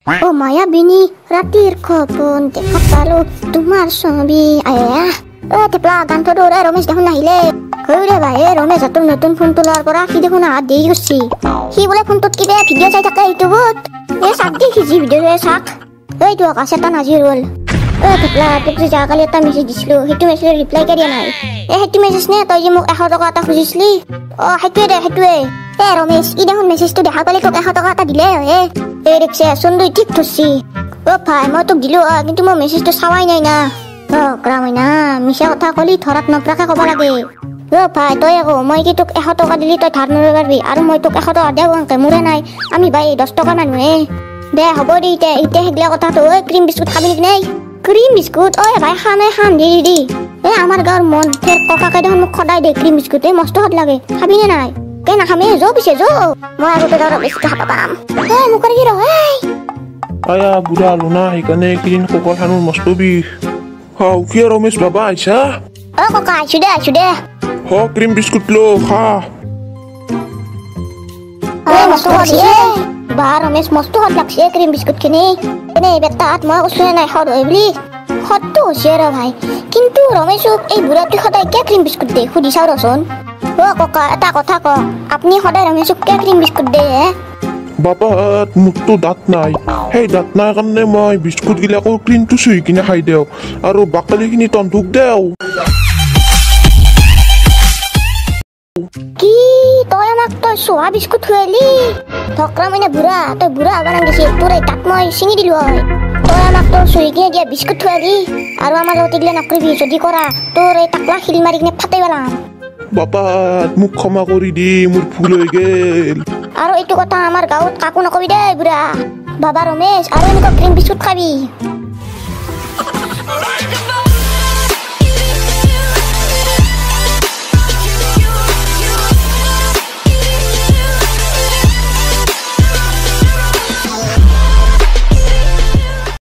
ও মায়াবিনী রাতের খবর দেখা পালো তোমার ছবি আয়া তেপলা গান থোড়ো রে রমেশ দেখোন নাহিলে রে ভাই রমেশ তোর নতুন ফোন তোলার পরা সি দেখোন হাত দেৰি করছি সি বলে ফোনটোত কিবা ভিডিঅ' চাই থাকে ইউটিউবত চাক দি সিজি ভিডিঅ' চাক এইটো আকাশ এটা নাজিৰ হ'ল তেপলা তোক যে যোৱাকালি এটা মেছেজ দিছিলো সেইটো মেছেজৰ ৰিপ্লাই দিয়া নাই সেইটো মেছেজ নে তই যে মোক 100 টকা এটা খুজিছিলি সেইটোৱে দে সেইটোৱে ৰমেশ ই দেখোন মেছেজটো দেখা পালে তোক 100 টকা এটা দিলে দেখছে সুন্দর ঠিক ধরছি ভাই মই তোক দিলো কিন্তু মই মেছেজটো চাওয়াই নাই না গ্রামীণা মিছা কথা কলি ধরাত নপরাকে কব লাগে ভাই তই আকৌ মই কি তোক 100 টকা দিলি তই ধাৰ নলব পাৰবি আৰু মই তোক 100 টকা দেও অংকে মোৰে নাই আমি ভাই 10 টকা মানুহে দে হ'ব দে এতিয়া হেগলা কথাটো ক্ৰীম বিস্কুট খাবি নেকি নাই ক্ৰীম বিস্কুট ভাই খাম দি আমাৰ গাঁৱৰ মন ফেৰ ককাকে দেখোন মোক সদায় দে ক্ৰীম বিস্কুট মস্ত সদ লাগে খাবি নে নাই কে নাখামে যো পিছে যো মই আগতে ধৰ বিস্কুট খাব পাম মোক কৰি ৰ আয়া বুঢ়া লোনা সেইকাৰণে ক্ৰীম কোকল খানোৰ মস্ত বিষ কিয় ৰমেশ বাবা আইছা ককা আইছো দে ক্ৰীম বিস্কুট লো খা মস্ত সদ বা ৰমেশ মস্ত সদ লাগছে ক্ৰীম বিস্কুট খিনি এনে বেটাত মই কৈছো নাই সদ হয় বুলি সদটো হৈছে ৰ ভাই কিন্তু ৰমেশক এই বুঢ়াটো সদায় কিয় ক্ৰীম বিস্কুট দিয়ে সুধি চাও ৰচোন ককা এটা কথা ক আপনি সদায় ৰমেশক কিয় ক্ৰীম বিস্কুট দিয়ে বাবা মোৰতো দাঁত নাই সেই দাঁত নাই কাৰণে মই বিস্কুট গিলাকো ক্ৰীমটো চুই কিনে খাই দেও আৰু বাকলিখিনি তন্তুক দেও কি তই আমাক তই চোৱা বিস্কুট খুৱালি ধকৰা মানে বুঢ়া তই বুঢ়া হ'ব নালাগিছিল তোৰ এই দাঁত মই ছিঙি দিলো হয় তই আমাক তোৰ চুই কিনে দিয়া বিস্কুট খুৱালি আৰু আমাৰ লগত এগিলা নকৰিবি যদি কৰা তোৰ এই টাকলা শিল মাৰি কিনে ফাটাই পেলাম বাবা মোক ক্ষমা কৰি দি মোৰ ভুল হৈ গেল আৰু এইটো কথা আমাৰ গাঁৱত কাকো নকবি দে বুঢ়া বাবা ৰমেশ আৰু এনেকুৱা ক্ৰীম বিস্কুট খাবি